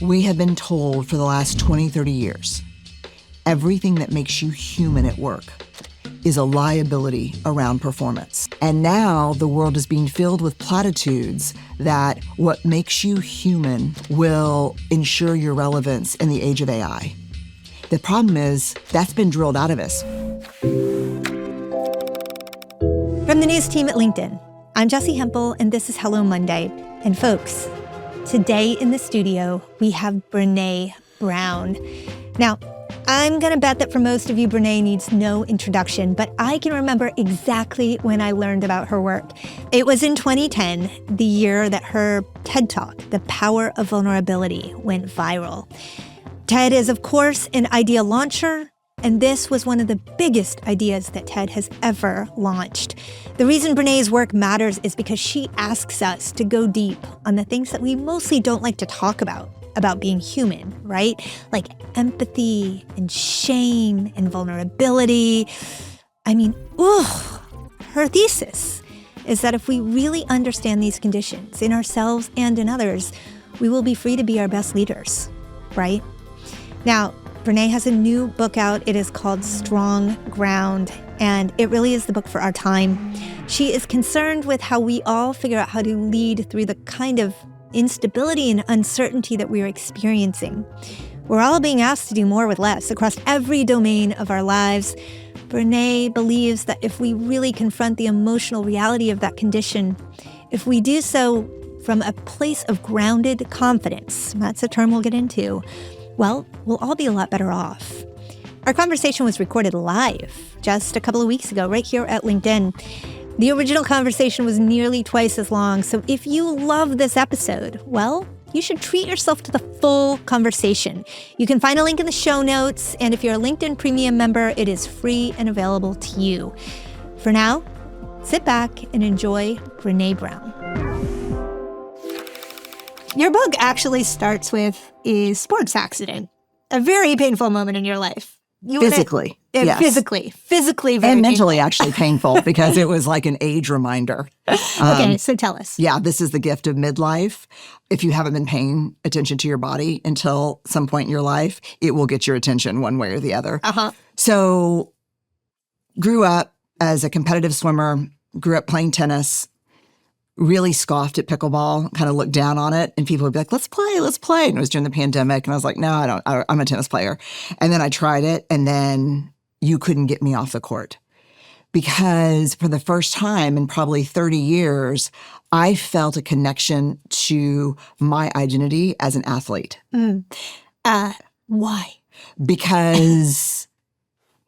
We have been told for the last 20, 30 years, everything that makes you human at work is a liability around performance. And now the world is being filled with platitudes that what makes you human will ensure your relevance in the age of AI. The problem is that's been drilled out of us. From the news team at LinkedIn, I'm Jessi Hempel, and this is Hello Monday. And folks, today in the studio, we have Brené Brown. Now, I'm going to bet that for most of you, Brené needs no introduction, but I can remember exactly when I learned about her work. It was in 2010, the year that her TED Talk, The Power of Vulnerability, went viral. TED is, of course, an idea launcher, and this was one of the biggest ideas that TED has ever launched. The reason Brené's work matters is because she asks us to go deep on the things that we mostly don't like to talk about being human, right? Like empathy and shame and vulnerability. I mean, her thesis is that if we really understand these conditions in ourselves and in others, we will be free to be our best leaders, right? Now, Brené has a new book out. It is called Strong Ground, and it really is the book for our time. She is concerned with how we all figure out how to lead through the kind of instability and uncertainty that we're experiencing. We're all being asked to do more with less across every domain of our lives. Brené believes that if we really confront the emotional reality of that condition, if we do so from a place of grounded confidence, that's a term we'll get into, well, we'll all be a lot better off. Our conversation was recorded live just a couple of weeks ago, right here at LinkedIn. The original conversation was nearly twice as long, so if you love this episode, well, you should treat yourself to the full conversation. You can find a link in the show notes, and if you're a LinkedIn Premium member, it is free and available to you. For now, sit back and enjoy Brené Brown. Your book actually starts with a sports accident, a very painful moment in your life. Physically, yes. Physically very and mentally painful. actually painful because it was like an age reminder. Okay, so tell us. Yeah, this is the gift of midlife. If you haven't been paying attention to your body until some point in your life, it will get your attention one way or the other. So grew up as a competitive swimmer, grew up playing tennis, really scoffed at pickleball, kind of looked down on it, and people would be like, let's play. And it was during the pandemic, and I was like, no, I don't. I'm a tennis player. And then I tried it, and then you couldn't get me off the court. Because for the first time in probably 30 years, I felt a connection to my identity as an athlete. Why? Because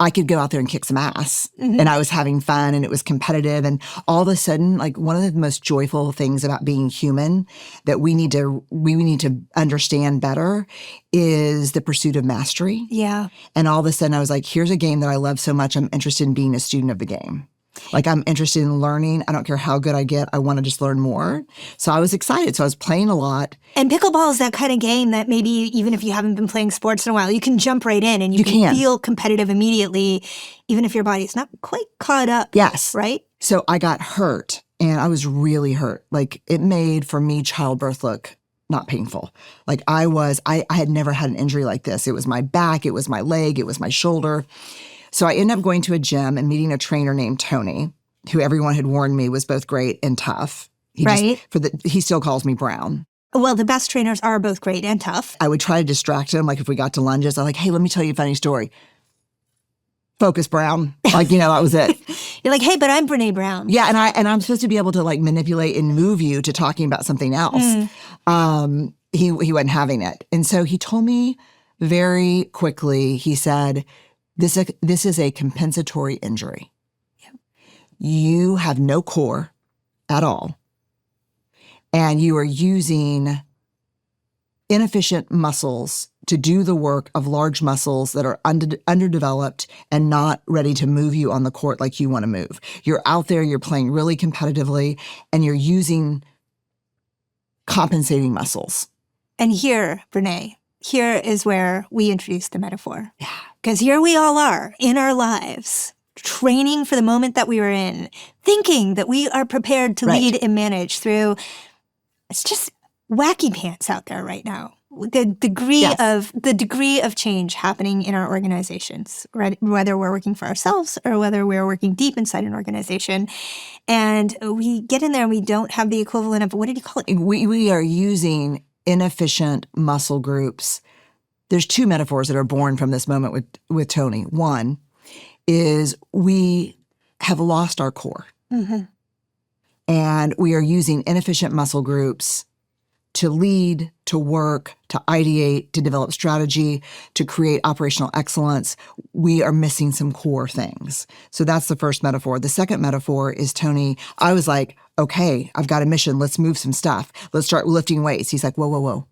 I could go out there and kick some ass, and I was having fun, and it was competitive. And all of a sudden, like, one of the most joyful things about being human that we need to understand better is the pursuit of mastery. Yeah. And all of a sudden I was like, here's a game that I love so much. I'm interested in being a student of the game. Like, I'm interested in learning. I don't care how good I get. I want to just learn more. So I was excited. So I was playing a lot. And pickleball is that kind of game that maybe even if you haven't been playing sports in a while, you can jump right in and you can feel competitive immediately, even if your body's not quite caught up. Yes. Right? So I got hurt, and I was really hurt. Like, it made, for me, childbirth look not painful. Like, I had never had an injury like this. It was my back, it was my leg, it was my shoulder. So I ended up going to a gym and meeting a trainer named Tony, who everyone had warned me was both great and tough. He still calls me Brown. Well, the best trainers are both great and tough. I would try to distract him. Like, if we got to lunges, I'm like, hey, let me tell you a funny story. Focus, Brown. Like, that was it. You're like, hey, but I'm Brené Brown. Yeah, and I'm supposed to be able to, like, manipulate and move you to talking about something else. He wasn't having it. And so he told me very quickly, he said, This is a compensatory injury. Yep. You have no core at all, and you are using inefficient muscles to do the work of large muscles that are underdeveloped and not ready to move you on the court like you want to move. You're out there, you're playing really competitively, and you're using compensating muscles. And here, Brené, here is where we introduce the metaphor. Yeah. Because here we all are in our lives, training for the moment that we were in, thinking that we are prepared to lead and manage through. It's just wacky pants out there right now. the degree of change happening in our organizations, right? Whether we're working for ourselves or whether we're working deep inside an organization. And we get in there and we don't have the equivalent of, what did you call it? We are using inefficient muscle groups. There's two metaphors that are born from this moment with Tony. One is we have lost our core. Mm-hmm. And we are using inefficient muscle groups to lead, to work, to ideate, to develop strategy, to create operational excellence. We are missing some core things. So that's the first metaphor. The second metaphor is Tony. I was like, okay, I've got a mission. Let's move some stuff. Let's start lifting weights. He's like, whoa, whoa, whoa.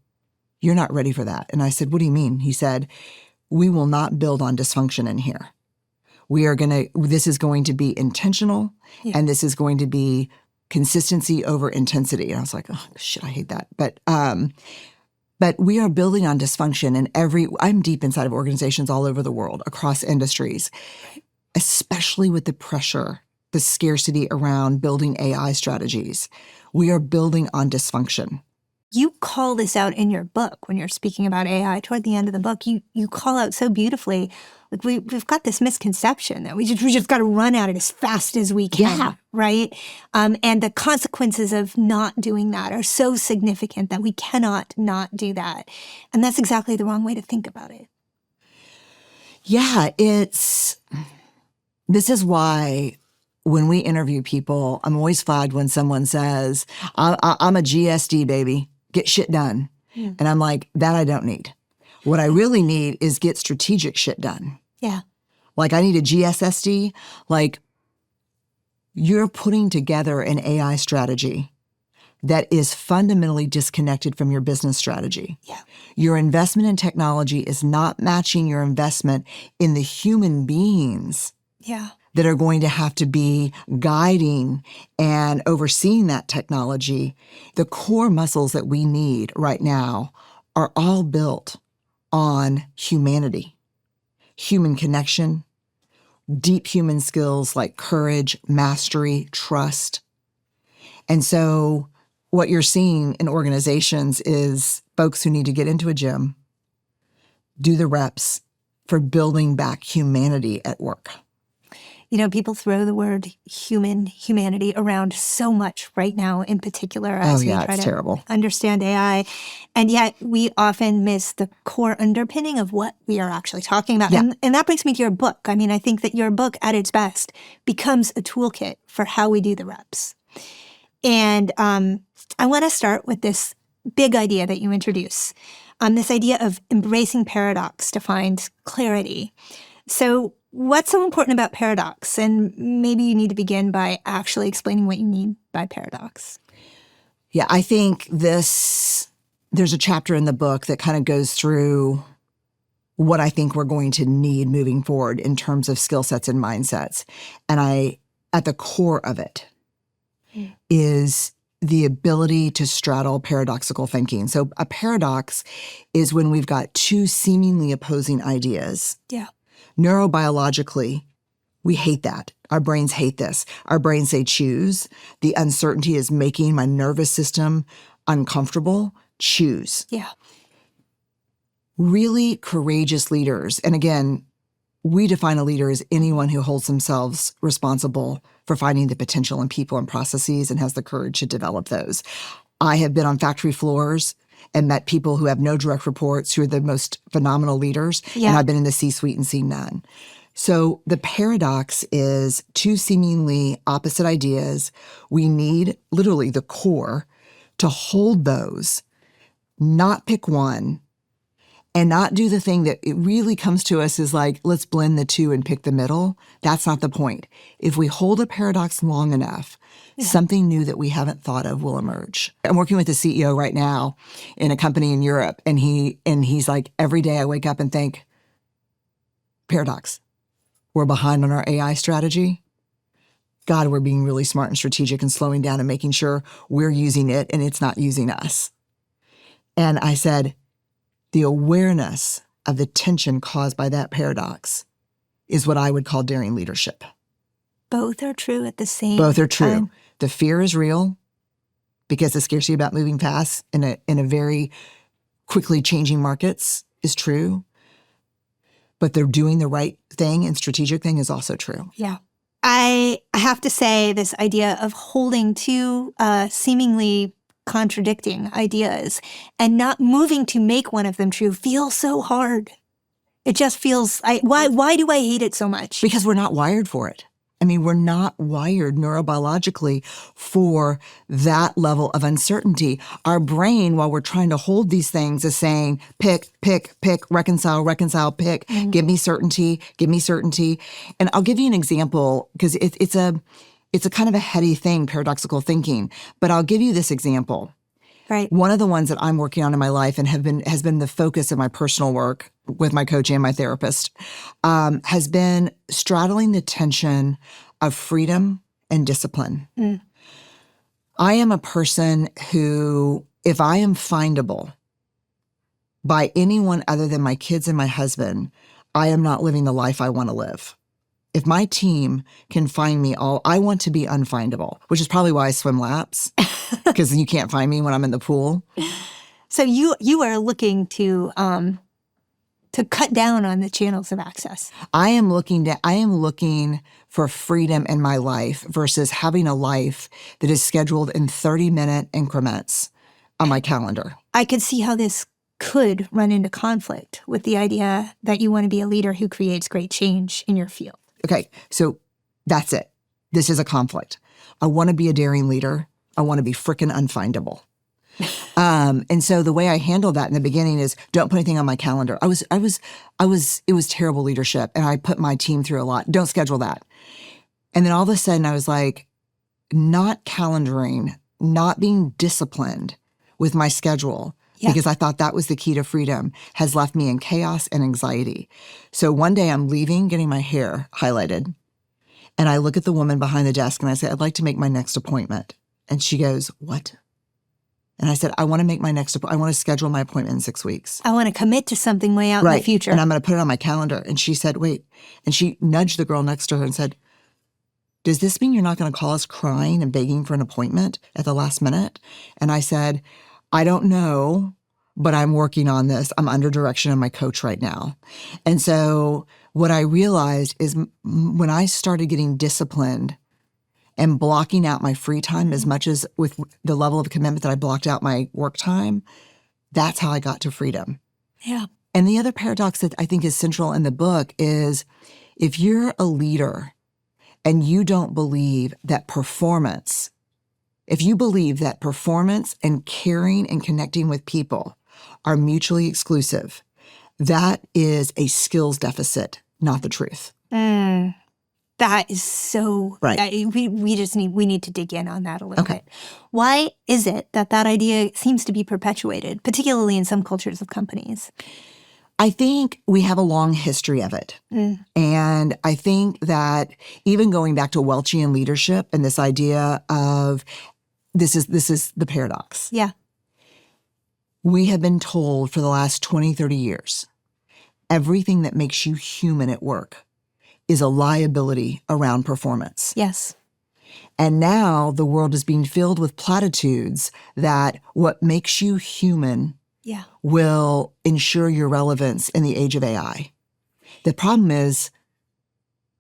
You're not ready for that. And I said, what do you mean? He said, we will not build on dysfunction in here. This is going to be intentional, and this is going to be consistency over intensity. And I was like, oh, shit, I hate that. But we are building on dysfunction I'm deep inside of organizations all over the world, across industries, especially with the pressure, the scarcity around building AI strategies. We are building on dysfunction. You call this out in your book when you're speaking about AI. Toward the end of the book, you call out so beautifully, like we've got this misconception that we just got to run at it as fast as we can, right? And the consequences of not doing that are so significant that we cannot not do that. And that's exactly the wrong way to think about it. Yeah, this is why when we interview people, I'm always flagged when someone says, I'm a GSD, baby. Get shit done. And I'm like, that I don't need. What I really need is get strategic shit done. Yeah. Like I need a GSSD. Like you're putting together an AI strategy that is fundamentally disconnected from your business strategy. Yeah. Your investment in technology is not matching your investment in the human beings. Yeah. That are going to have to be guiding and overseeing that technology. The core muscles that we need right now are all built on humanity, human connection, deep human skills like courage, mastery, trust. And so what you're seeing in organizations is folks who need to get into a gym, do the reps for building back humanity at work. You know, people throw the word humanity around so much right now in particular as we try to understand AI. And yet we often miss the core underpinning of what we are actually talking about. Yeah. And that brings me to your book. I mean, I think that your book at its best becomes a toolkit for how we do the reps. And I want to start with this big idea that you introduce, this idea of embracing paradox to find clarity. So what's so important about paradox? And maybe you need to begin by actually explaining what you mean by paradox. Yeah, I think there's a chapter in the book that kind of goes through what I think we're going to need moving forward in terms of skill sets and mindsets. And at the core of it is the ability to straddle paradoxical thinking. So a paradox is when we've got two seemingly opposing ideas. Yeah. Neurobiologically, we hate that. Our brains hate this. Our brains say choose. The uncertainty is making my nervous system uncomfortable. Choose. Yeah. Really courageous leaders. And again, we define a leader as anyone who holds themselves responsible for finding the potential in people and processes and has the courage to develop those. I have been on factory floors and met people who have no direct reports who are the most phenomenal leaders. Yeah. And I've been in the C-suite and seen none. So the paradox is two seemingly opposite ideas. We need literally the core to hold those, not pick one, and not do the thing that it really comes to us is like, let's blend the two and pick the middle. That's not the point. If we hold a paradox long enough, something new that we haven't thought of will emerge. I'm working with a CEO right now in a company in Europe, and he's like, every day I wake up and think, paradox. We're behind on our AI strategy. God, we're being really smart and strategic and slowing down and making sure we're using it and it's not using us. And I said, the awareness of the tension caused by that paradox is what I would call daring leadership. Both are true at the same time. Both are true. The fear is real because the scarcity about moving fast in a very quickly changing markets is true, but they're doing the right thing and strategic thing is also true. Yeah. I have to say this idea of holding two seemingly contradicting ideas and not moving to make one of them true feels so hard. It just feels, why do I hate it so much? Because we're not wired for it. I mean, we're not wired neurobiologically for that level of uncertainty. Our brain, while we're trying to hold these things, is saying, pick, reconcile, pick, give me certainty. And I'll give you an example because it's a kind of a heady thing, paradoxical thinking. But I'll give you this example. Right. One of the ones that I'm working on in my life and has been the focus of my personal work with my coach and my therapist has been straddling the tension of freedom and discipline. I am a person who, if I am findable by anyone other than my kids and my husband, I am not living the life I want to live. If my team can find me I want to be unfindable, which is probably why I swim laps, because you can't find me when I'm in the pool. So you are looking to cut down on the channels of access. I am looking for freedom in my life versus having a life that is scheduled in 30-minute increments on my calendar. I could see how this could run into conflict with the idea that you want to be a leader who creates great change in your field. Okay, so that's it. This is a conflict. I want to be a daring leader. I want to be frickin' unfindable. And so the way I handled that in the beginning is don't put anything on my calendar. It was terrible leadership and I put my team through a lot. Don't schedule that. And then all of a sudden I was like, not calendaring, not being disciplined with my schedule because I thought that was the key to freedom has left me in chaos and anxiety. So one day I'm leaving, getting my hair highlighted. And I look at the woman behind the desk and I say, I'd like to make my next appointment. And she goes, what? And I said, I want to schedule my appointment in 6 weeks. I want to commit to something way out in the future. And I'm going to put it on my calendar. And she said, wait. And she nudged the girl next to her and said, does this mean you're not going to call us crying and begging for an appointment at the last minute? And I said, I don't know, but I'm working on this. I'm under direction of my coach right now. And so what I realized is when I started getting disciplined and blocking out my free time as much as with the level of commitment that I blocked out my work time, that's how I got to freedom. Yeah. And the other paradox that I think is central in the book is if you're a leader and you don't believe that performance, if you believe that performance and caring and connecting with people are mutually exclusive, that is a skills deficit, not the truth. That is so right. We need to dig in on that a little bit. Why is it that idea seems to be perpetuated, particularly in some cultures of companies? I think we have a long history of it. And I think that even going back to Welchian leadership and this idea of this is the paradox. Yeah. We have been told for the last 20, 30 years, everything that makes you human at work is a liability around performance. Yes. And now the world is being filled with platitudes that what makes you human will ensure your relevance in the age of AI. The problem is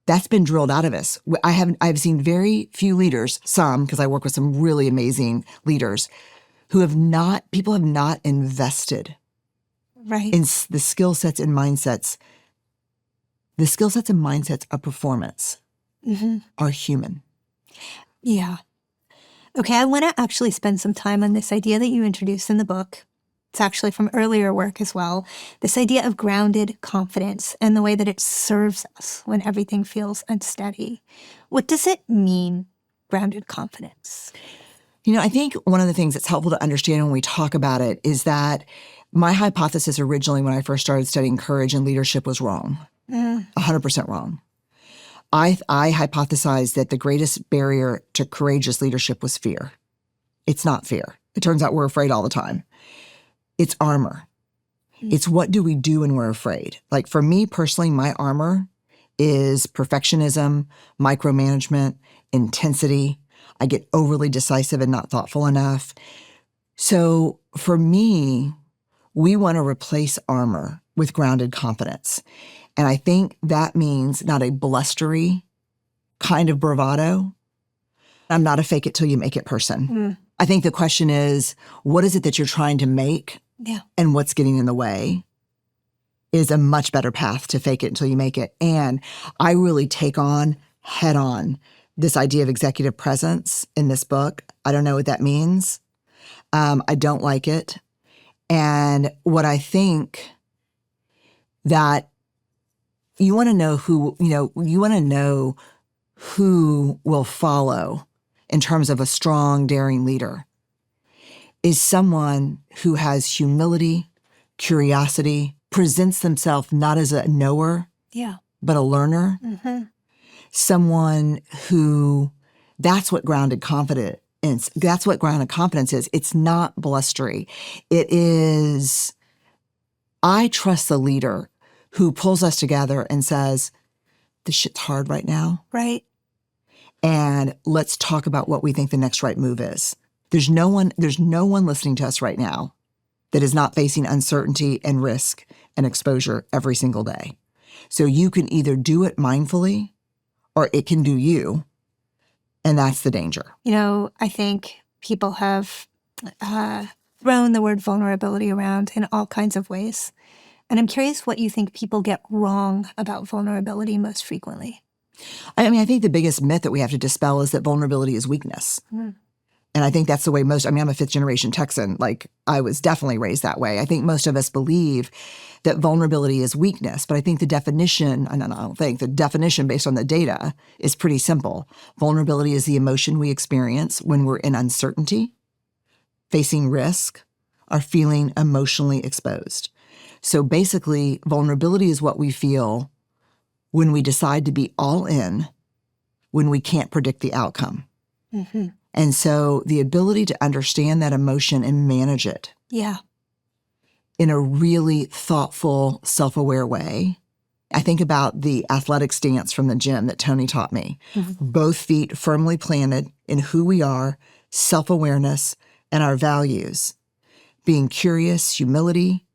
that's been drilled out of us. I've seen very few leaders, some, because I work with some really amazing leaders, people have not invested in the skill sets and mindsets. The skill sets and mindsets of performance are human. Yeah. Okay, I want to actually spend some time on this idea that you introduced in the book. It's actually from earlier work as well. This idea of grounded confidence and the way that it serves us when everything feels unsteady. What does it mean, grounded confidence? You know, I think one of the things that's helpful to understand when we talk about it is that my hypothesis originally when I first started studying courage and leadership was wrong. 100% wrong. I hypothesized that the greatest barrier to courageous leadership was fear. It's not fear. It turns out we're afraid all the time. It's armor. It's what do we do when we're afraid? Like for me personally, my armor is perfectionism, micromanagement, intensity. I get overly decisive and not thoughtful enough. So for me, We want to replace armor with grounded confidence. And I think that means not a blustery kind of bravado. I'm not a fake it till you make it person. I think the question is, what is it that you're trying to make? Yeah. And what's getting in the way is a much better path to fake it until you make it. And I really take on head on this idea of executive presence in this book. I don't know what that means. I don't like it. And what I think that you want to know who will follow in terms of a strong, daring leader is someone who has humility, curiosity, presents themselves not as a knower, but a learner. Someone who, that's what grounded confidence is. That's what grounded confidence is. It's not blustery. It is, I trust the leader who pulls us together and says, this shit's hard right now. Right. And let's talk about what we think the next right move is. There's no one listening to us right now that is not facing uncertainty and risk and exposure every single day. So you can either do it mindfully or it can do you. And that's the danger. I think people have thrown the word vulnerability around in all kinds of ways. And I'm curious what you think people get wrong about vulnerability most frequently. I think the biggest myth that we have to dispel is that vulnerability is weakness. And I think that's the way I'm a fifth generation Texan. Like, I was definitely raised that way. I think most of us believe that vulnerability is weakness, but I think the definition based on the data is pretty simple. Vulnerability is the emotion we experience when we're in uncertainty, facing risk, or feeling emotionally exposed. So basically, vulnerability is what we feel when we decide to be all in, when we can't predict the outcome. And so the ability to understand that emotion and manage it in a really thoughtful, self-aware way. I think about the athletic stance from the gym that Tony taught me. Both feet firmly planted in who we are, self-awareness, and our values. Being curious, humility,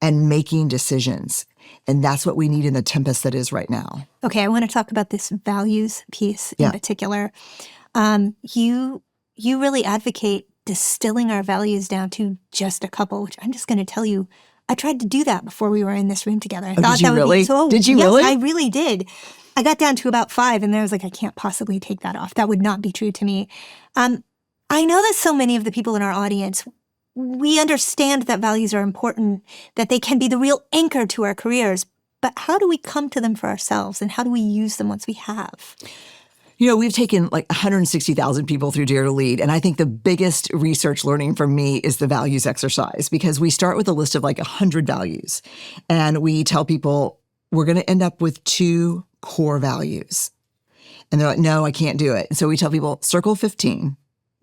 and making decisions. And that's what we need in the tempest that is right now. Okay, I want to talk about this values piece in particular. You really advocate distilling our values down to just a couple, which I'm just going to tell you, I tried to do that before we were in this room together. I thought did you that would really? Be so. Did you yes, really? I really did. I got down to about 5, and then I was like, I can't possibly take that off. That would not be true to me. I know that so many of the people in our audience, we understand that values are important, that they can be the real anchor to our careers. But how do we come to them for ourselves, and how do we use them once we have? We've taken like 160,000 people through Dare to Lead. And I think the biggest research learning for me is the values exercise, because we start with a list of like 100 values. And we tell people we're going to end up with 2 core values. And they're like, no, I can't do it. And so we tell people circle 15,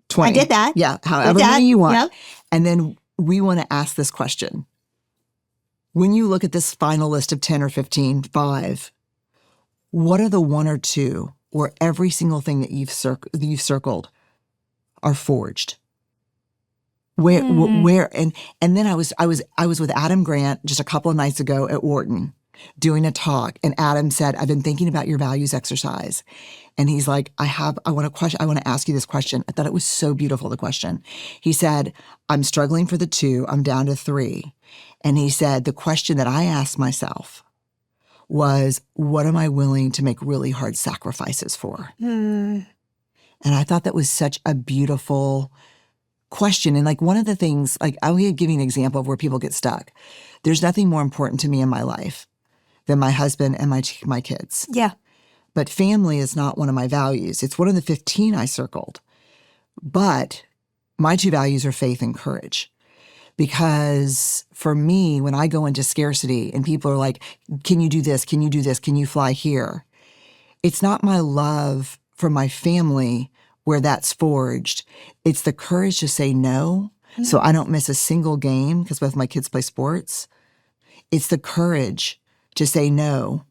20. I did that. Yeah, however many you want. Yep. And then we want to ask this question. When you look at this final list of 10 or 15, 5, what are the 1 or 2 where every single thing that you've circled are forged? Where and then I was with Adam Grant just a couple of nights ago at Wharton doing a talk, and Adam said, I've been thinking about your values exercise. And he's like, I want to ask you this question. I thought it was so beautiful, the question. He said, I'm struggling for the 2, I'm down to 3. And he said, the question that I asked myself was, what am I willing to make really hard sacrifices for? And I thought that was such a beautiful question. And like, one of the things, like, I'll give you an example of where people get stuck. There's nothing more important to me in my life than my husband and my kids. Yeah. But family is not one of my values. It's one of the 15 I circled. But my 2 values are faith and courage. Because for me, when I go into scarcity and people are like, can you do this? Can you do this? Can you fly here? It's not my love for my family where that's forged. It's the courage to say no, so I don't miss a single game, because both my kids play sports. It's the courage to say no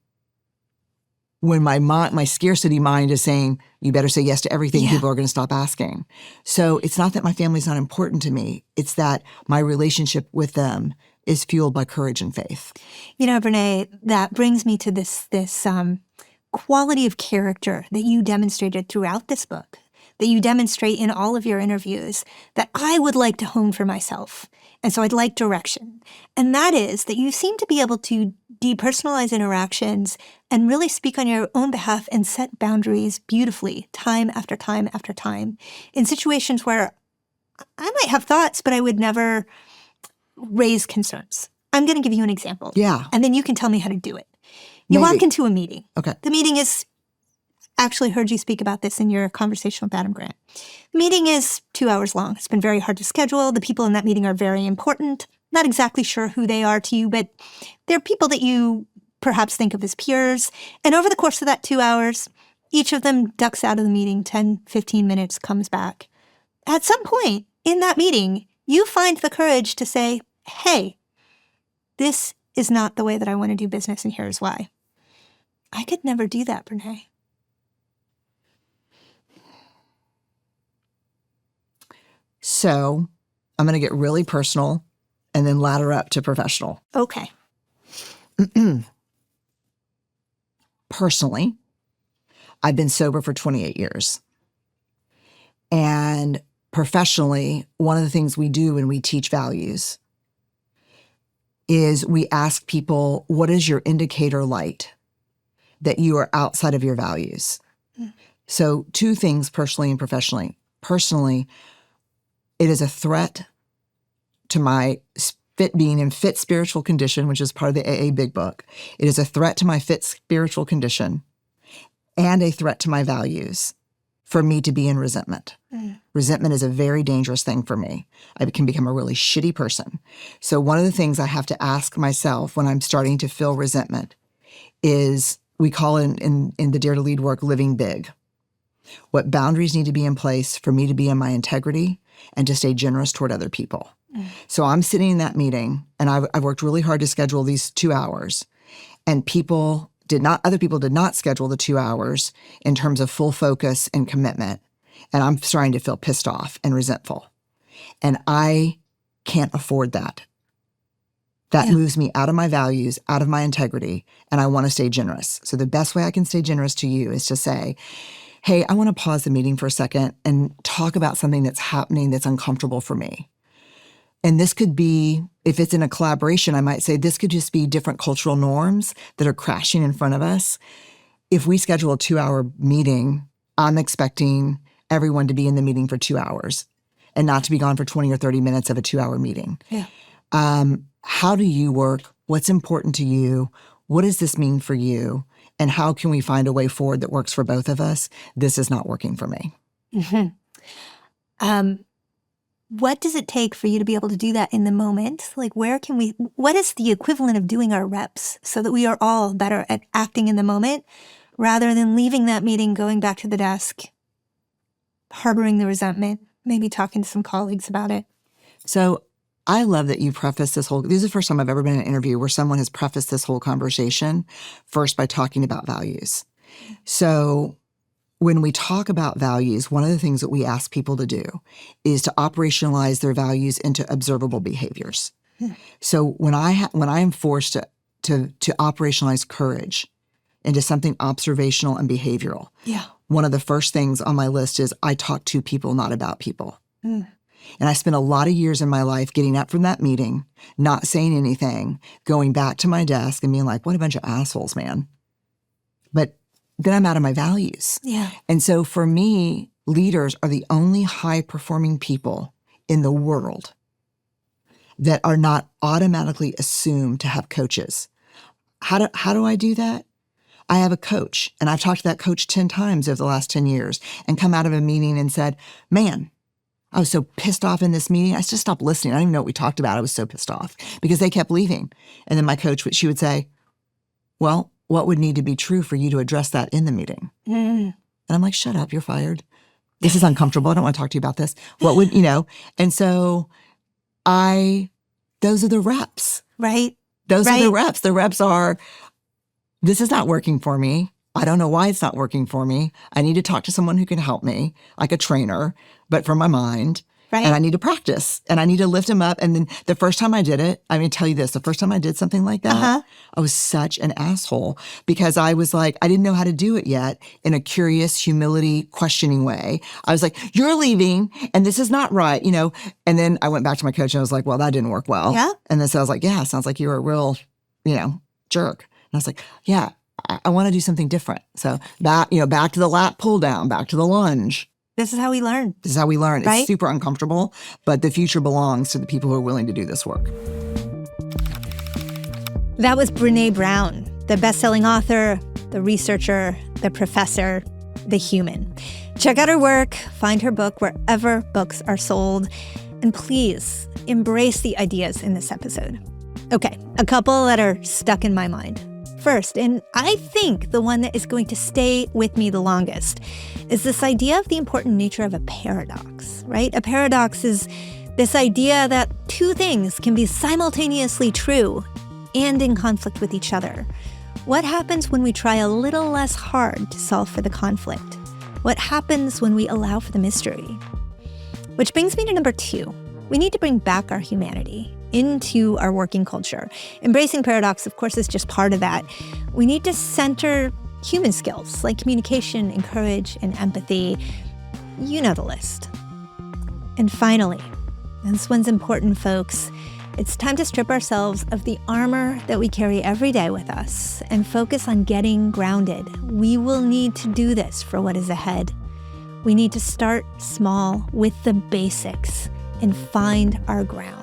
when my scarcity mind is saying, you better say yes to everything, Yeah. people are going to stop asking. So it's not that my family's not important to me. It's that my relationship with them is fueled by courage and faith. You know, Brené, that brings me to this quality of character that you demonstrated throughout this book, that you demonstrate in all of your interviews, that I would like to hone for myself. And so I'd like direction. And that is that you seem to be able to depersonalize interactions and really speak on your own behalf and set boundaries beautifully, time after time after time, in situations where I might have thoughts, but I would never raise concerns. I'm going to give you an example. Yeah. And then you can tell me how to do it. You Maybe. walk into a meeting. Okay. The meeting is, actually heard you speak about this in your conversation with Adam Grant. The meeting is 2 hours long. It's been very hard to schedule. The people in that meeting are very important. Not exactly sure who they are to you, but they're people that you perhaps think of as peers. And over the course of that 2 hours, each of them ducks out of the meeting, 10, 15 minutes, comes back. At some point in that meeting, you find the courage to say, hey, this is not the way that I want to do business, and here's why. I could never do that, Brené. So I'm going to get really personal and then ladder up to professional. Okay. Personally, I've been sober for 28 years. And professionally, one of the things we do when we teach values is we ask people, what is your indicator light that you are outside of your values? So 2 things personally and professionally. Personally, it is a threat to my being in fit spiritual condition, which is part of the AA Big Book. It is a threat to my fit spiritual condition and a threat to my values for me to be in resentment. Resentment is a very dangerous thing for me. I can become a really shitty person. So one of the things I have to ask myself when I'm starting to feel resentment is, we call it in the Dare to Lead work, living big. What boundaries need to be in place for me to be in my integrity and to stay generous toward other people. So I'm sitting in that meeting, and I've worked really hard to schedule these 2 hours, and other people did not schedule the 2 hours in terms of full focus and commitment. And I'm starting to feel pissed off and resentful. And I can't afford that. That moves me out of my values, out of my integrity, and I want to stay generous. So the best way I can stay generous to you is to say, hey, I want to pause the meeting for a second and talk about something that's happening that's uncomfortable for me. And this could be, if it's in a collaboration, I might say this could just be different cultural norms that are crashing in front of us. If we schedule a 2-hour meeting, I'm expecting everyone to be in the meeting for 2 hours and not to be gone for 20 or 30 minutes of a 2-hour meeting. Yeah. How do you work? What's important to you? What does this mean for you? And how can we find a way forward that works for both of us? This is not working for me. What does it take for you to be able to do that in the moment? Like, what is the equivalent of doing our reps so that we are all better at acting in the moment rather than leaving that meeting, going back to the desk, harboring the resentment, maybe talking to some colleagues about it? So I love that you preface this this is the first time I've ever been in an interview where someone has prefaced this whole conversation first by talking about values. So when we talk about values, one of the things that we ask people to do is to operationalize their values into observable behaviors. So when I am forced to operationalize courage into something observational and behavioral, one of the first things on my list is I talk to people, not about people. And I spent a lot of years in my life getting up from that meeting, not saying anything, going back to my desk and being like, what a bunch of assholes, man. But then I'm out of my values. Yeah. And so for me, leaders are the only high-performing people in the world that are not automatically assumed to have coaches. How do I do that? I have a coach, and I've talked to that coach 10 times over the last 10 years and come out of a meeting and said, man, I was so pissed off in this meeting. I just stopped listening. I didn't even know what we talked about. I was so pissed off because they kept leaving. And then my coach, she would say, well, what would need to be true for you to address that in the meeting? And I'm like, shut up, you're fired. This is uncomfortable. I don't want to talk to you about this. What would, And so those are the reps. Right. Those are the reps. The reps are, this is not working for me. I don't know why it's not working for me. I need to talk to someone who can help me, like a trainer, but for my mind. Right. And I need to practice and I need to lift them up. And then the first time I did it, I'm going to tell you this, the first time I did something like that, I was such an asshole because I was like, I didn't know how to do it yet in a curious, humility, questioning way. I was like, you're leaving and this is not right, And then I went back to my coach and I was like, well, that didn't work well. Yeah. And then so I was like, yeah, sounds like you're a real, jerk. And I was like, yeah, I want to do something different. So back to the lat pull down, back to the lunge. This is how we learn. This is how we learn. Right? It's super uncomfortable, but the future belongs to the people who are willing to do this work. That was Brené Brown, the best-selling author, the researcher, the professor, the human. Check out her work, find her book wherever books are sold, and please embrace the ideas in this episode. Okay, a couple that are stuck in my mind. First, and I think the one that is going to stay with me the longest, is this idea of the important nature of a paradox, right? A paradox is this idea that two things can be simultaneously true and in conflict with each other. What happens when we try a little less hard to solve for the conflict? What happens when we allow for the mystery? Which brings me to number 2. We need to bring back our humanity into our working culture. Embracing paradox, of course, is just part of that. We need to center human skills like communication and courage and empathy. You know the list. And finally, and this one's important, folks, it's time to strip ourselves of the armor that we carry every day with us and focus on getting grounded. We will need to do this for what is ahead. We need to start small with the basics and find our ground.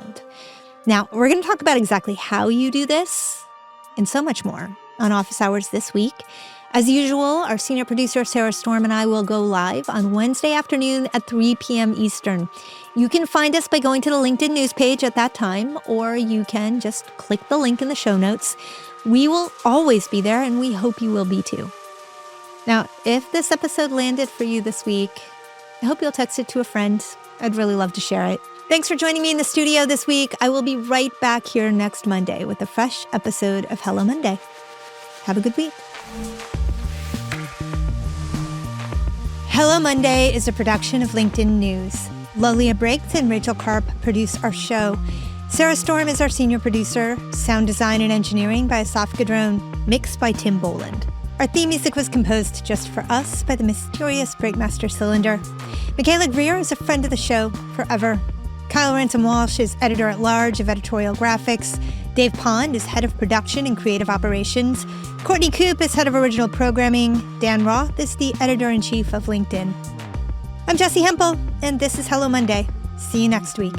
Now, we're going to talk about exactly how you do this and so much more on Office Hours this week. As usual, our senior producer, Sarah Storm, and I will go live on Wednesday afternoon at 3 p.m. Eastern. You can find us by going to the LinkedIn news page at that time, or you can just click the link in the show notes. We will always be there, and we hope you will be too. Now, if this episode landed for you this week, I hope you'll text it to a friend. I'd really love to share it. Thanks for joining me in the studio this week. I will be right back here next Monday with a fresh episode of Hello Monday. Have a good week. Hello Monday is a production of LinkedIn News. Lolia Briggs and Rachel Karp produce our show. Sarah Storm is our senior producer. Sound design and engineering by Asaf Gadron. Mixed by Tim Boland. Our theme music was composed just for us by the mysterious Breakmaster Cylinder. Michaela Greer is a friend of the show forever. Kyle Ransom-Walsh is editor-at-large of editorial graphics. Dave Pond is head of production and creative operations. Courtney Coop is head of original programming. Dan Roth is the editor-in-chief of LinkedIn. I'm Jessi Hempel, and this is Hello Monday. See you next week.